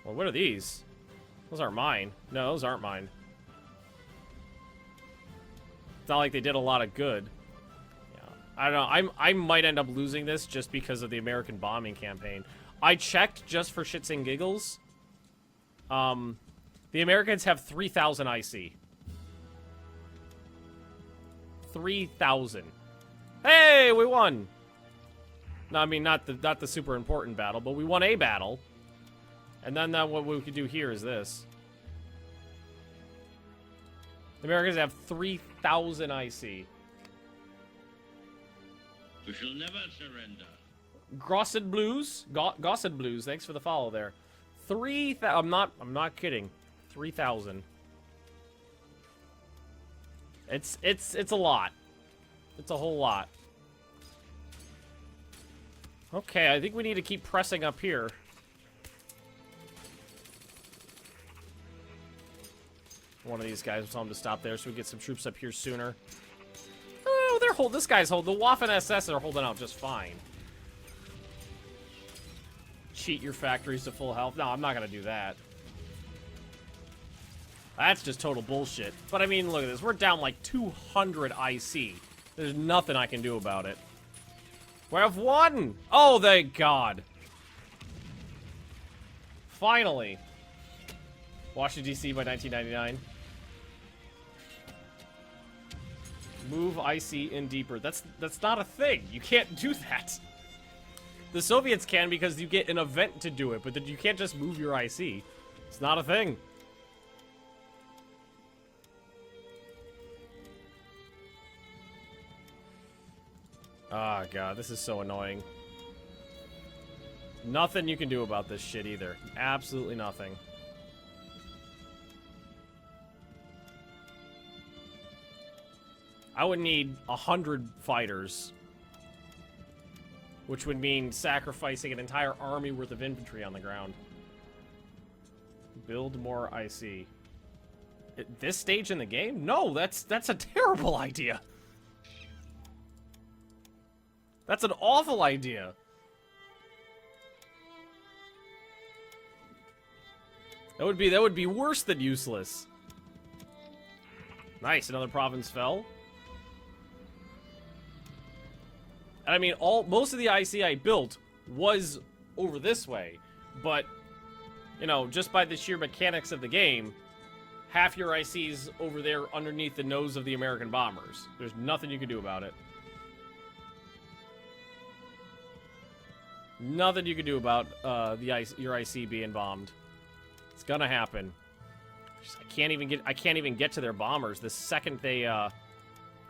Well, what are these? Those aren't mine. No, those aren't mine. It's not like they did a lot of good. Yeah. I don't know. I might end up losing this just because of the American bombing campaign. I checked just for shits and giggles. The Americans have 3,000 IC. 3,000. Hey, we won! No, I mean, not the super important battle, but we won a battle. And then what we could do here is this. The Americans have 3,000 IC. We shall never surrender. Gossett Blues, Gossett Blues. Thanks for the follow there. 3,000. I'm not kidding. 3,000. It's a lot. It's a whole lot. Okay, I think we need to keep pressing up here. One of these guys will tell him to stop there so we get some troops up here sooner. Oh, they're holding. This guy's holding. The Waffen SS are holding out just fine. Cheat your factories to full health. No, I'm not gonna do that. That's just total bullshit. But I mean, look at this. We're down like 200 IC. There's nothing I can do about it. We have won! Oh, thank God. Finally. Washington, D.C. by 1999. Move IC in deeper. That's not a thing. You can't do that. The Soviets can because you get an event to do it, but you can't just move your IC. It's not a thing. Oh, God, this is so annoying. Nothing you can do about this shit either. Absolutely nothing. I would need 100 fighters. Which would mean sacrificing an entire army worth of infantry on the ground. Build more IC. At this stage in the game? No, that's a terrible idea. That's an awful idea. That would be worse than useless. Nice, another province fell. And I mean, most of the IC I built was over this way, but you know, just by the sheer mechanics of the game, half your IC's over there underneath the nose of the American bombers. There's nothing you can do about it. Nothing you can do about your IC being bombed. It's gonna happen. I can't even get to their bombers. The second they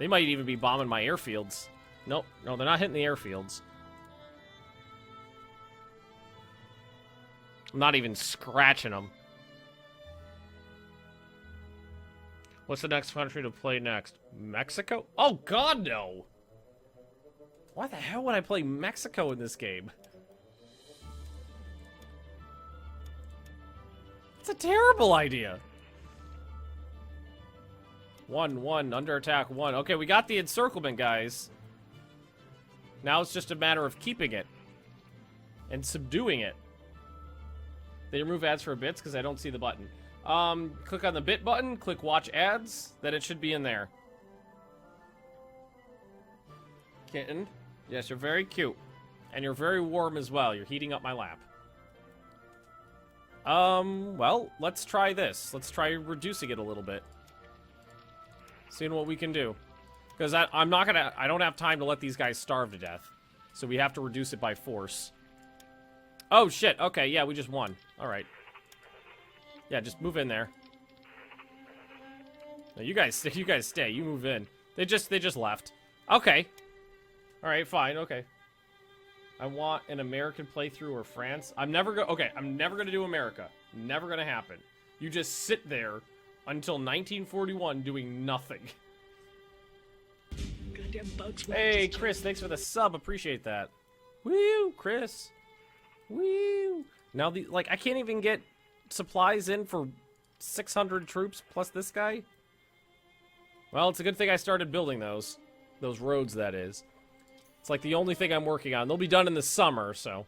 might even be bombing my airfields. Nope, no, they're not hitting the airfields. I'm not even scratching them. What's the next country to play next? Mexico? Oh God, no! Why the hell would I play Mexico in this game? It's a terrible idea. 1-1, under attack 1. Okay, we got the encirclement, guys. Now it's just a matter of keeping it. And subduing it. They remove ads for bits because I don't see the button. Click on the bit button, click watch ads, then it should be in there. Kitten. Yes, you're very cute. And you're very warm as well. You're heating up my lap. Well, let's try this. Let's try reducing it a little bit. Seeing what we can do. Because I don't have time to let these guys starve to death. So we have to reduce it by force. Oh, shit. Okay, yeah, we just won. Alright. Yeah, just move in there. No, you guys stay. You move in. They just left. Okay. Alright, fine, okay. I want an American playthrough or France. I'm never gonna do America. Never gonna happen. You just sit there until 1941 doing nothing. Goddamn bugs. Hey, Chris, thanks for the sub. Appreciate that. Woo, Chris. Woo. Now, I can't even get supplies in for 600 troops plus this guy. Well, it's a good thing I started building those. Those roads, that is. It's like the only thing I'm working on. They'll be done in the summer, so.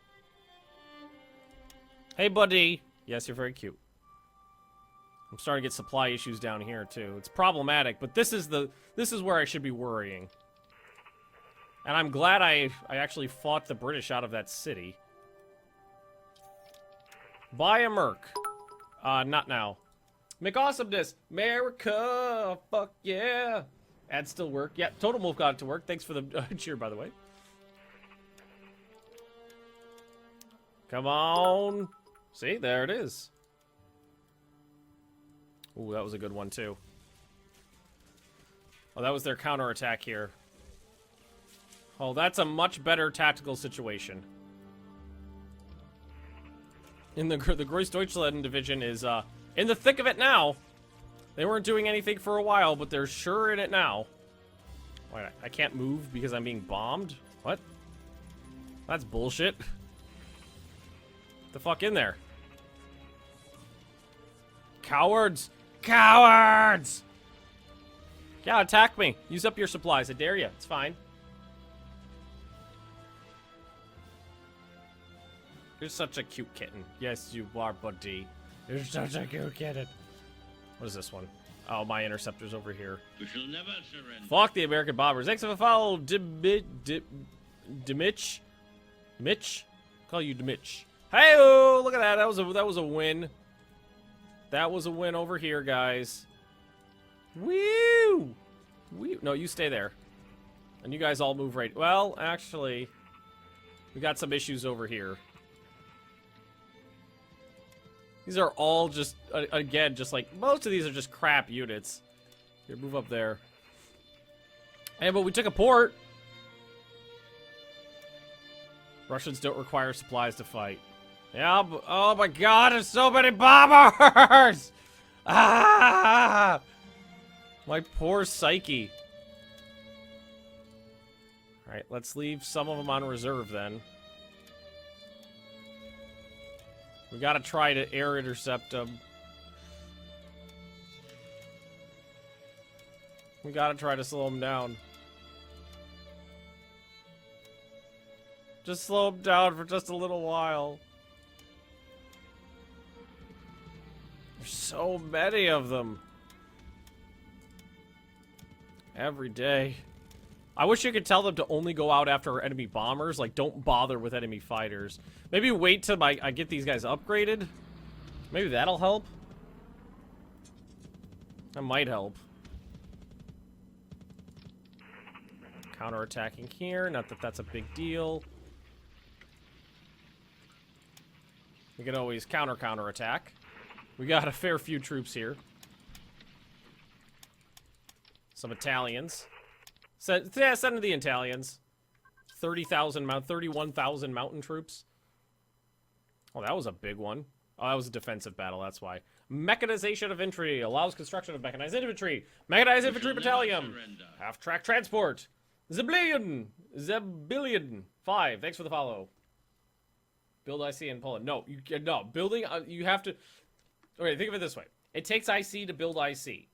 Hey, buddy. Yes, you're very cute. I'm starting to get supply issues down here too. It's problematic, but this is where I should be worrying. And I'm glad I actually fought the British out of that city. Buy a merc. Not now. Make awesomeness. America. Fuck yeah. Ads still work. Yeah, Totem Wolf got it to work. Thanks for the cheer, by the way. Come on. See, there it is. Ooh, that was a good one, too. Oh, that was their counterattack here. Oh, that's a much better tactical situation. In the Gross Deutschland division is in the thick of it now. They weren't doing anything for a while, but they're sure in it now. Wait, I can't move because I'm being bombed? What? That's bullshit. Get the fuck in there. Cowards! Cowards! Yeah, attack me. Use up your supplies. I dare you. It's fine. You're such a cute kitten. Yes, you are, buddy. You're such a cute kitten. What is this one? Oh, my interceptor's over here. We shall never surrender. Fuck the American bombers. Thanks for the follow, Mitch. Mitch? Call you Mitch. Hey-oh! Look at that. That was a win. That was a win over here, guys. Woo! Woo! No, you stay there. And you guys all move right. Well, actually, we got some issues over here. These are all just, again, just like, most of these are just crap units. Here, move up there. Hey, but we took a port. Russians don't require supplies to fight. Yeah, but, oh my god, there's so many bombers! Ah! My poor psyche. Alright, let's leave some of them on reserve then. We gotta try to air intercept them. We gotta try to slow them down. Just slow them down for just a little while. There's so many of them. Every day. I wish you could tell them to only go out after enemy bombers. Like, don't bother with enemy fighters. Maybe wait till I get these guys upgraded. Maybe that'll help. That might help. Counterattacking here. Not that that's a big deal. We can always counterattack. We got a fair few troops here. Some Italians. Send to the Italians. 31,000 mountain troops. Oh, that was a big one. Oh, that was a defensive battle, that's why. Mechanization of infantry allows construction of mechanized infantry. Mechanized infantry battalion. Half-track transport. Zebillion. 5. Thanks for the follow. Build IC in Poland. No, no. Building, you have to... Okay, think of it this way. It takes IC to build IC.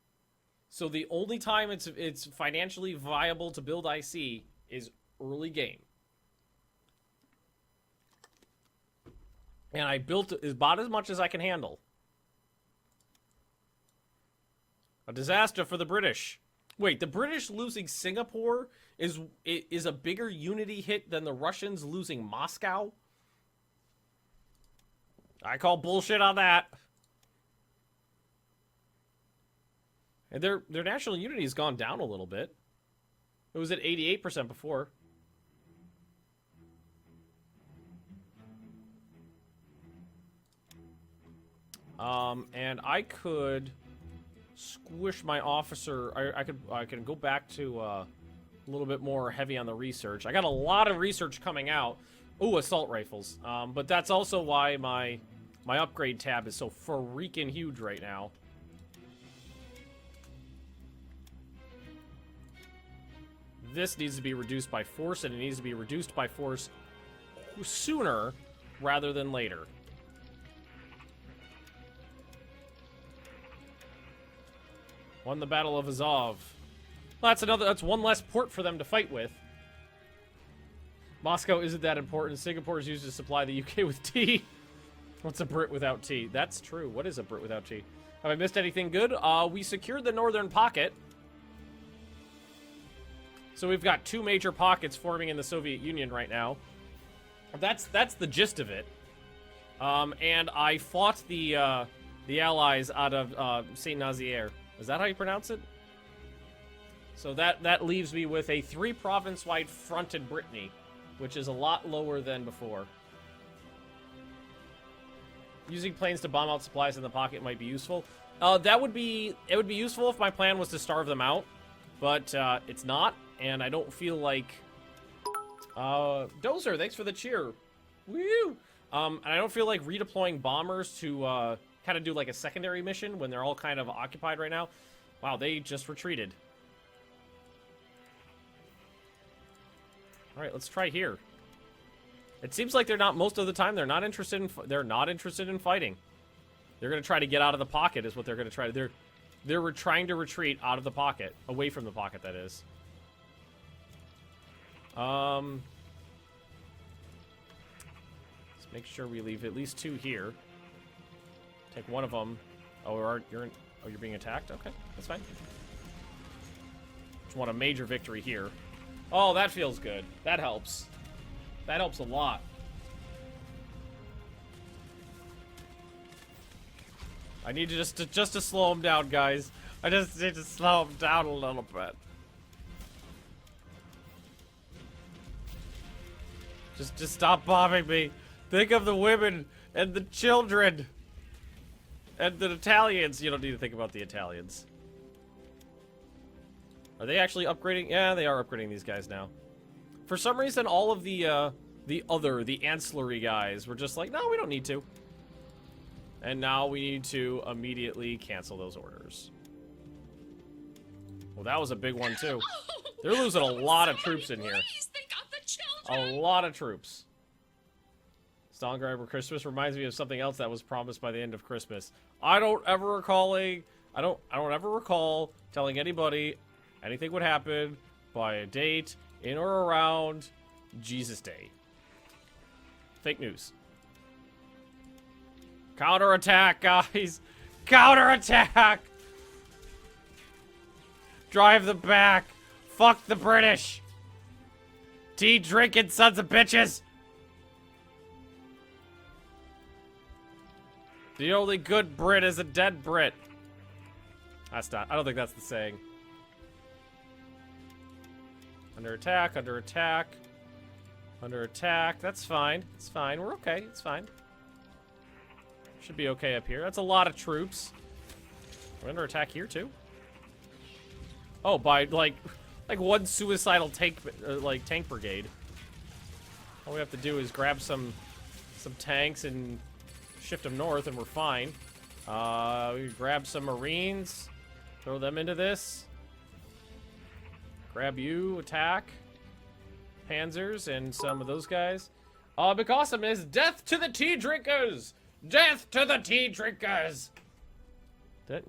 So the only time it's financially viable to build IC is early game. And I built about as much as I can handle. A disaster for the British. Wait, the British losing Singapore is a bigger unity hit than the Russians losing Moscow? I call bullshit on that. And their national unity has gone down a little bit. It was at 88% before. And I could squish my officer. I could go back to a little bit more heavy on the research. I got a lot of research coming out. Ooh, assault rifles. But that's also why my upgrade tab is so freaking huge right now. This needs to be reduced by force, and it needs to be reduced by force sooner rather than later. Won the Battle of Azov. Well, that's one less port for them to fight with. Moscow isn't that important. Singapore is used to supply the UK with tea. What's a Brit without tea? That's true. What is a Brit without tea? Have I missed anything good? We secured the northern pocket. So we've got 2 major pockets forming in the Soviet Union right now. That's the gist of it. And I fought the Allies out of Saint Nazaire. Is that how you pronounce it? So that leaves me with a 3 province-wide fronted Brittany, which is a lot lower than before. Using planes to bomb out supplies in the pocket might be useful. It would be useful if my plan was to starve them out, but it's not, and I don't feel like. Dozer, thanks for the cheer. Woo! And I don't feel like redeploying bombers to kind of do like a secondary mission when they're all kind of occupied right now. Wow, they just retreated. All right, let's try here. It seems like they're not, most of the time, they're not interested in fighting. They're going to try to get out of the pocket is what they're going to try to. They're trying to retreat out of the pocket, away from the pocket, that is. Let's make sure we leave at least 2 here. Take one of them. Oh, you're being attacked? Okay, that's fine. Just want a major victory here. Oh, that feels good. That helps. That helps a lot. I need to just to slow him down, guys. I just need to slow him down a little bit. Just stop bombing me. Think of the women and the children and the Italians. You don't need to think about the Italians. Are they actually upgrading? Yeah, they are upgrading these guys now. For some reason, all of the ancillary guys were just like, no, we don't need to. And now we need to immediately cancel those orders. Well, that was a big one, too. They're losing a lot of troops in here. A lot of troops. Stalingrad over Christmas reminds me of something else that was promised by the end of Christmas. I don't ever recall telling anybody anything would happen by a date in or around Jesus Day. Fake news. Counterattack, guys! Counterattack! Drive them back! Fuck the British! Tea drinking sons of bitches! The only good Brit is a dead Brit. That's not. I don't think that's the saying. Under attack, under attack. Under attack. That's fine. It's fine. We're okay. It's fine. Should be okay up here. That's a lot of troops. We're under attack here, too. Oh, by, like one suicidal tank, tank brigade. All we have to do is grab some tanks and shift them north, and we're fine. We grab some Marines. Throw them into this. Grab you, attack. Panzers and some of those guys. Big awesome is death to the tea drinkers! Death to the tea drinkers!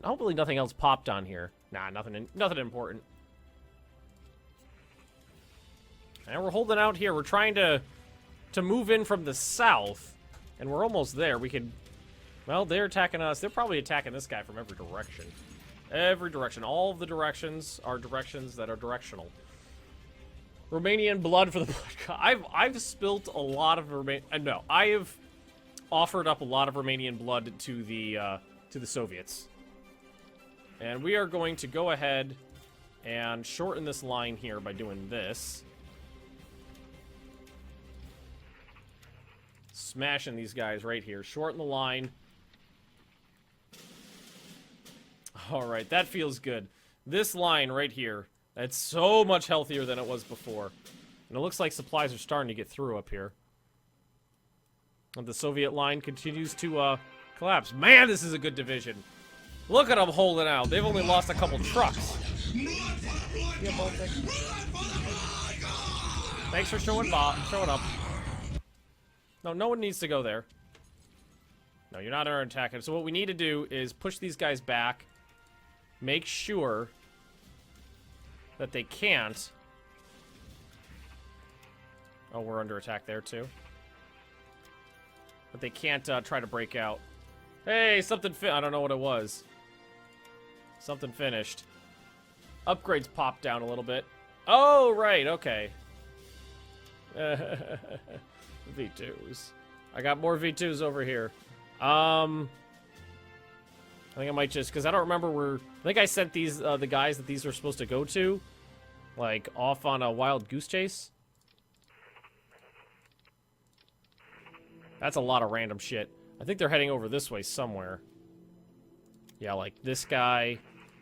Hopefully nothing else popped on here. Nah, nothing important. And we're holding out here. We're trying to move in from the south. And we're almost there. We could... Well, they're attacking us. They're probably attacking this guy from every direction. Every direction. All of the directions are directions that are directional. Romanian blood for the blood. I've spilt a lot of no, I have offered up a lot of Romanian blood to the Soviets. And we are going to go ahead and shorten this line here by doing this. Smashing these guys right here. Shorten the line. Alright, that feels good. This line right here, that's so much healthier than it was before. And it looks like supplies are starting to get through up here. And the Soviet line continues to collapse. Man, this is a good division. Look at them holding out. They've only lost a couple trucks. Yeah, thanks for showing up. No, no one needs to go there. No, you're not under attack. So what we need to do is push these guys back. Make sure that they can't. Oh, we're under attack there too. but they can't try to break out. Hey, something I don't know what it was. Something finished. Upgrades popped down a little bit. Oh, right, okay. V2s. I got more V2s over here. I think I might just, because I don't remember where, I think I sent these, the guys that these were supposed to go to, like, off on a wild goose chase. That's a lot of random shit. I think they're heading over this way somewhere. Yeah, like this guy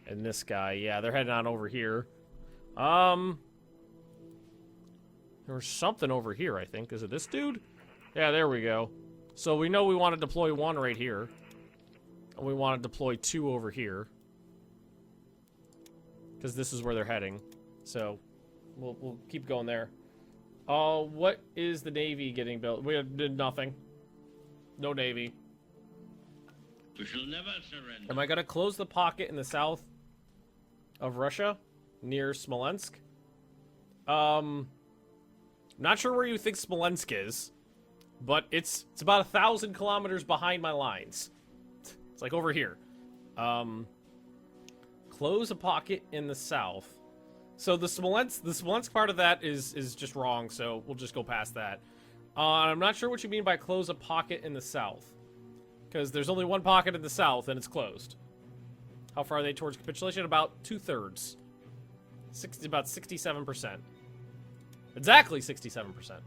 and this guy. Yeah, they're heading on over here. There's something over here, I think. Is it this dude? Yeah, there we go. So we know we want to deploy one right here. And we want to deploy two over here. Because this is where they're heading. So we'll keep going there. What is the Navy getting built? We did nothing. No Navy. We shall never surrender. Am I gonna close the pocket in the south of Russia, near Smolensk? Not sure where you think Smolensk is, but it's about 1,000 kilometers behind my lines. It's like over here. Close a pocket in the south. So the Smolensk part of that is just wrong, so we'll just go past that. I'm not sure what you mean by close a pocket in the south. Because there's only one pocket in the south, and it's closed. How far are they towards capitulation? About 2/3. About 67%. Exactly 67%.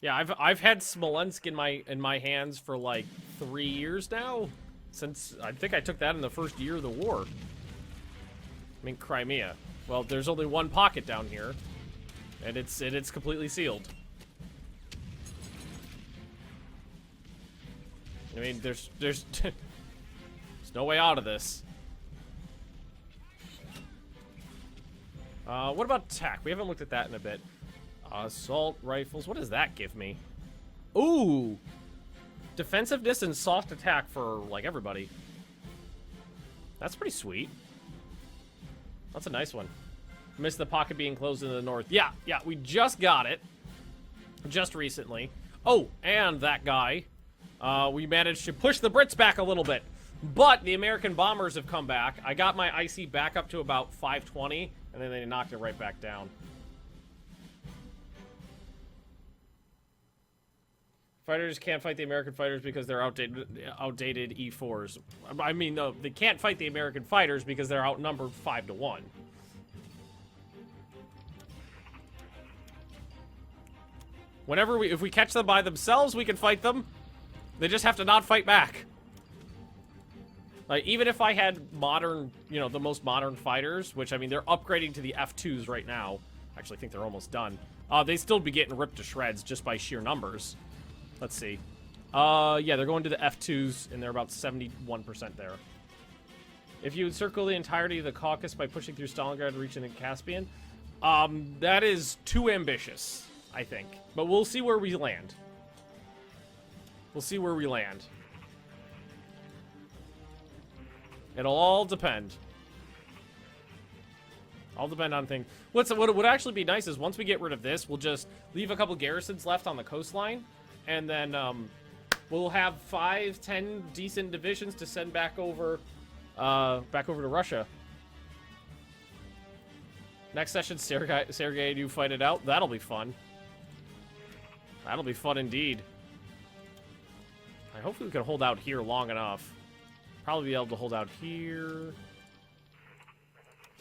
Yeah, I've had Smolensk in my hands for like 3 years now. Since I think I took that in the first year of the war. I mean, Crimea. Well, there's only one pocket down here, and it's completely sealed. I mean, there's there's no way out of this. What about attack? We haven't looked at that in a bit. Assault rifles. What does that give me? Ooh, defensiveness and soft attack for like everybody. That's pretty sweet. That's a nice one. Missed the pocket being closed in the north. Yeah, we just got it. Just recently. Oh, and that guy. We managed to push the Brits back a little bit. But the American bombers have come back. I got my IC back up to about 520, and then they knocked it right back down. Fighters can't fight the American fighters because they're outdated E4s. I mean, no, they can't fight the American fighters because they're outnumbered 5-1. If we catch them by themselves, we can fight them. They just have to not fight back. Like, even if I had modern, the most modern fighters, which, I mean, they're upgrading to the F2s right now. I actually think they're almost done. They'd still be getting ripped to shreds just by sheer numbers. Let's see. Yeah, they're going to the F2s, and they're about 71% there. If you encircle the entirety of the Caucasus by pushing through Stalingrad, reaching the Caspian, that is too ambitious, I think. But we'll see where we land. We'll see where we land. It'll all depend. All depend on things. What would actually be nice is once we get rid of this, we'll just leave a couple garrisons left on the coastline, and then we'll have 5-10 decent divisions to send back over to Russia. Next session, Sergei and you fight it out. That'll be fun. That'll be fun indeed. I hope we can hold out here long enough. Probably be able to hold out here.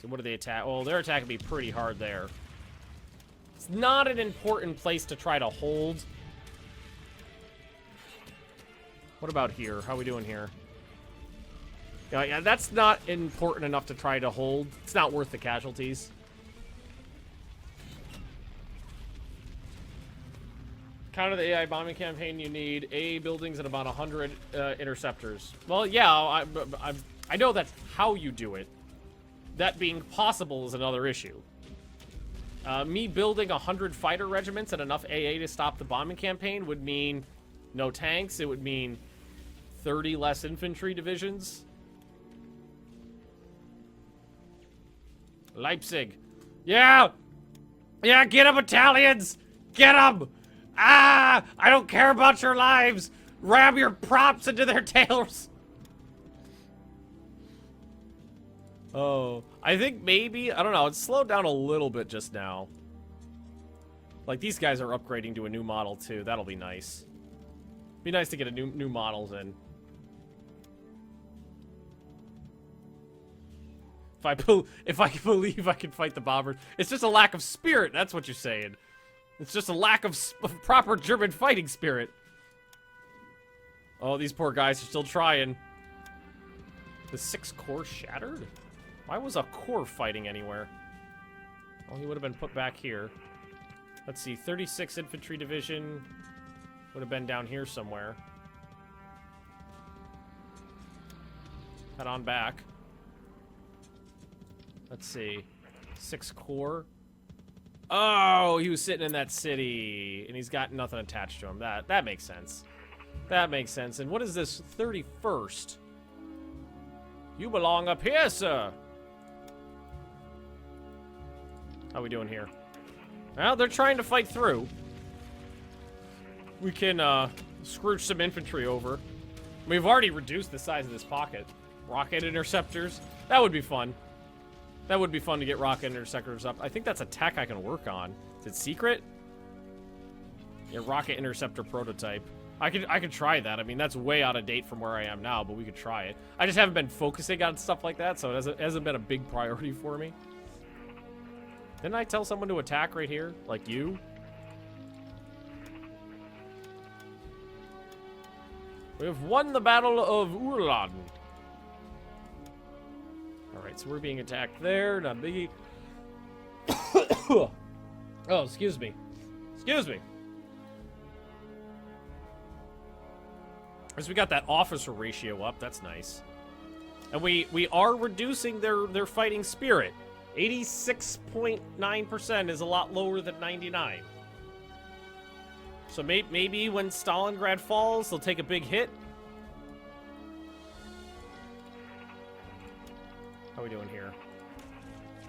So what do they attack? Well, their attack would be pretty hard there. It's not an important place to try to hold. What about here? How are we doing here? Yeah, that's not important enough to try to hold. It's not worth the casualties. Counter the AI bombing campaign, you need A buildings and about 100 interceptors. Well, yeah, I know that's how you do it. That being possible is another issue. Me building 100 fighter regiments and enough AA to stop the bombing campaign would mean no tanks. It would mean 30 less infantry divisions. Leipzig. Yeah! Yeah, get them, Italians! Get them! Ah! I don't care about your lives! Ram your props into their tails! Oh, I think maybe, I don't know, it slowed down a little bit just now. Like, these guys are upgrading to a new model, too. That'll be nice. Be nice to get a new models in. If I believe I can fight the bombers. It's just a lack of spirit, that's what you're saying. It's just a lack of proper German fighting spirit. Oh, these poor guys are still trying. The 6 core shattered? Why was a core fighting anywhere? Well, he would have been put back here. Let's see, 36 Infantry Division would have been down here somewhere. Head on back. Let's see. 6 core. Oh, he was sitting in that city, and he's got nothing attached to him. That makes sense. That makes sense. And what is this 31st? You belong up here, sir. How we doing here? Well, they're trying to fight through. We can scrooge some infantry over. We've already reduced the size of this pocket. Rocket interceptors. That would be fun. That would be fun to get rocket interceptors up. I think that's a tech I can work on. Is it secret? Yeah, rocket interceptor prototype. I could try that. I mean, that's way out of date from where I am now, but we could try it. I just haven't been focusing on stuff like that, so it hasn't been a big priority for me. Didn't I tell someone to attack right here? Like you? We have won the Battle of Urlan. Alright, so we're being attacked there. Not biggie. Oh, excuse me. Excuse me. As we got that officer ratio up, that's nice. And we are reducing their fighting spirit. 86.9% is a lot lower than 99. So maybe when Stalingrad falls, they'll take a big hit. How are we doing here?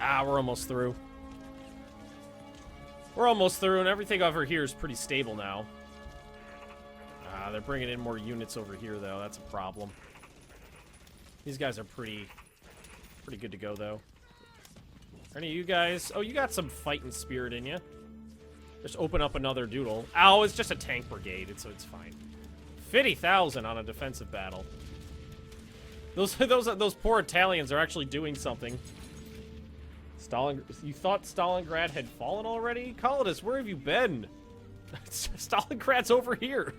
Ah, we're almost through. We're almost through, and everything over here is pretty stable now. Ah, they're bringing in more units over here, though. That's a problem. These guys are pretty good to go, though. Any of you guys? Oh, you got some fighting spirit in you. Just open up another doodle. Ow, it's just a tank brigade, so it's fine. 50,000 on a defensive battle. Those poor Italians are actually doing something. You thought Stalingrad had fallen already? Colonists, where have you been? Stalingrad's over here.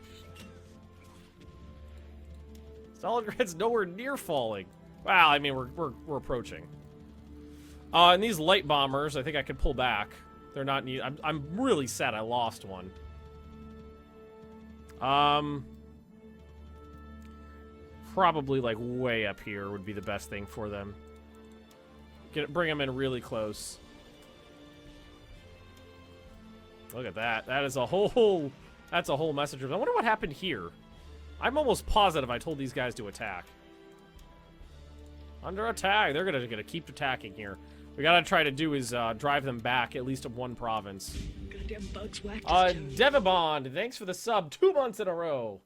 Stalingrad's nowhere near falling. Wow, I mean, we're approaching. And these light bombers, I think I could pull back. They're not neat. I'm really sad I lost one. Probably like way up here would be the best thing for them. Bring them in really close. Look at that. That's a whole message. I wonder what happened here. I'm almost positive I told these guys to attack. Under attack. They're gonna keep attacking here. We gotta try to do is drive them back at least of one province. Goddamn bugs whacked. Devabond, thanks for the sub. 2 months in a row.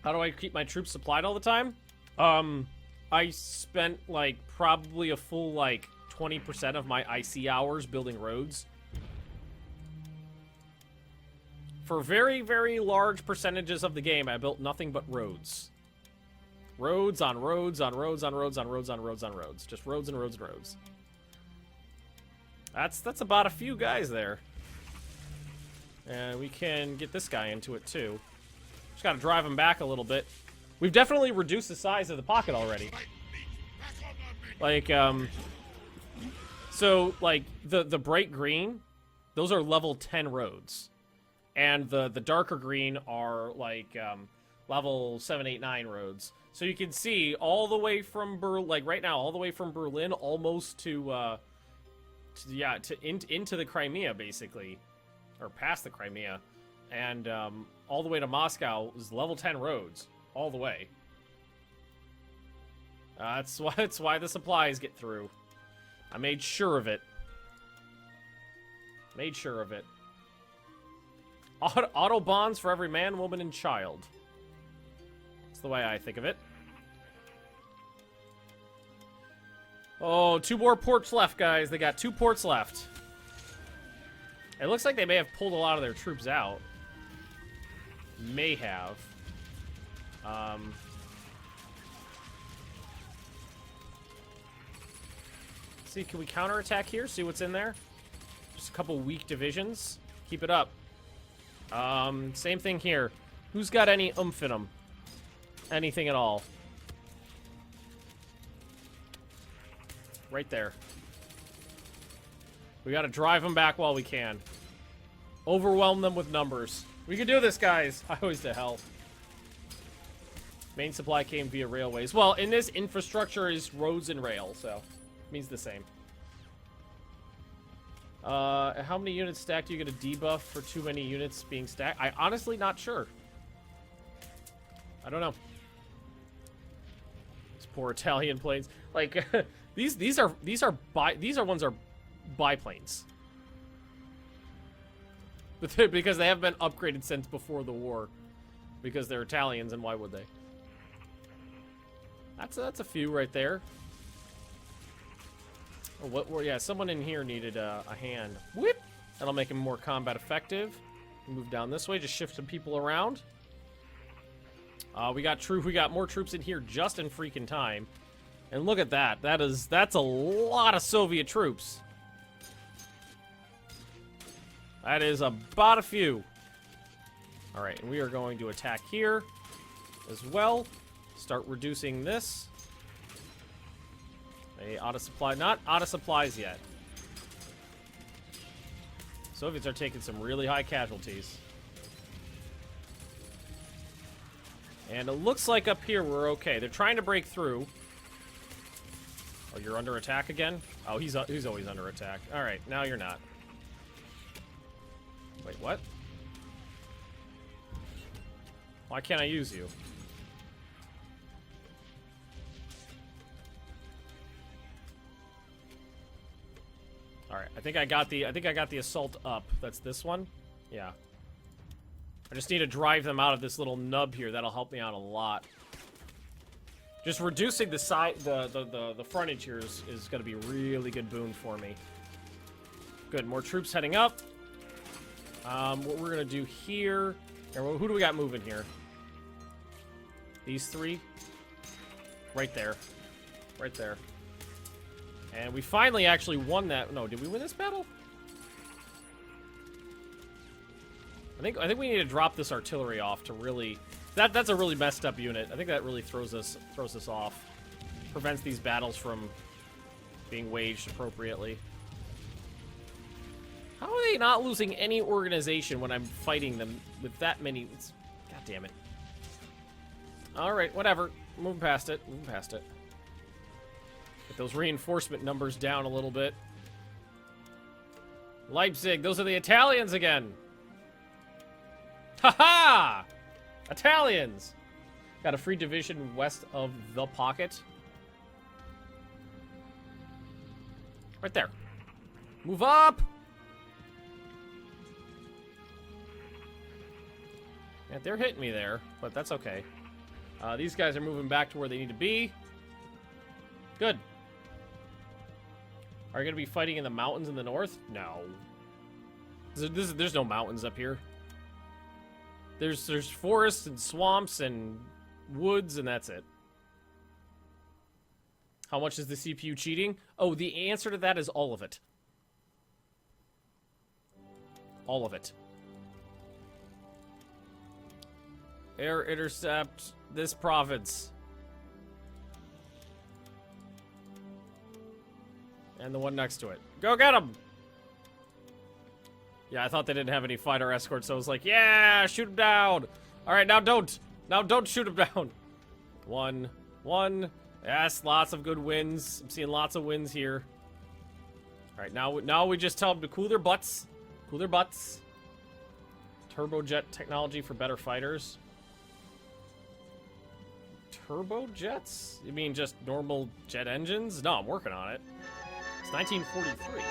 How do I keep my troops supplied all the time? I spent like probably a full like 20% of my IC hours building roads. For very, very large percentages of the game, I built nothing but roads. Roads on roads on roads on roads on roads on roads on roads. Just roads and roads and roads. That's about a few guys there. And we can get this guy into it too. Just gotta drive him back a little bit. We've definitely reduced the size of the pocket already. Like, so, like, the bright green, those are level 10 roads. And the darker green are, like, level 7, 8, 9 roads. So you can see all the way from like right now, all the way from Berlin almost to into the Crimea basically, or past the Crimea, and all the way to Moscow is level 10 roads all the way. That's why the supplies get through. I made sure of it. Made sure of it. Auto bonds for every man, woman, and child. That's the way I think of it. Oh, 2 more ports left, guys. They got 2 ports left. It looks like they may have pulled a lot of their troops out. May have. See, can we counterattack here? See what's in there? Just a couple weak divisions. Keep it up. Same thing here. Who's got any oomph in them? Anything at all? Right there. We gotta drive them back while we can. Overwhelm them with numbers. We can do this, guys. Highways to hell. Main supply came via railways. Well, in this, infrastructure is roads and rail, so it means the same. How many units stacked are you gonna debuff for too many units being stacked? I honestly not sure. I don't know. These poor Italian planes. Like these ones are biplanes. Because they have been upgraded since before the war. Because they're Italians, and why would they? That's a few right there. Oh, yeah, someone in here needed a hand. Whip! That'll make him more combat effective. Move down this way, just shift some people around. We got more troops in here just in freaking time. And look at that. That's a lot of Soviet troops. That is about a few. Alright, and we are going to attack here as well. Start reducing this. Out of supply. Not out of supplies yet. Soviets are taking some really high casualties. And it looks like up here we're okay. They're trying to break through. Oh, you're under attack again? Oh, he's always under attack. Alright, now you're not. Wait, what? Why can't I use you? Alright, I think I got the assault up. That's this one? Yeah. I just need to drive them out of this little nub here. That'll help me out a lot. Just reducing the side the frontage here is gonna be a really good boon for me. Good, more troops heading up. What we're gonna do here. Who do we got moving here? These 3? Right there. Right there. And we finally actually won that. No, did we win this battle? I think we need to drop this artillery off to really. That's a really messed up unit. I think that really throws us off. Prevents these battles from being waged appropriately. How are they not losing any organization when I'm fighting them with that many? God damn it. Alright, whatever. Move past it. Move past it. Get those reinforcement numbers down a little bit. Leipzig, those are the Italians again. Haha! Italians! Got a free division west of the pocket. Right there. Move up! Yeah, they're hitting me there, but that's okay. These guys are moving back to where they need to be. Good. Are you going to be fighting in the mountains in the north? No. There's no mountains up here. There's forests and swamps and woods, and that's it. How much is the CPU cheating? Oh, the answer to that is all of it. All of it. Air intercept this province. And the one next to it. Go get him! Yeah, I thought they didn't have any fighter escorts, so I was like, yeah, shoot him down! Alright, now don't! Now don't shoot him down! One. Yes, lots of good wins. I'm seeing lots of wins here. Alright, now we just tell them to cool their butts. Cool their butts. Turbojet technology for better fighters. Turbojets? You mean just normal jet engines? No, I'm working on it. It's 1943.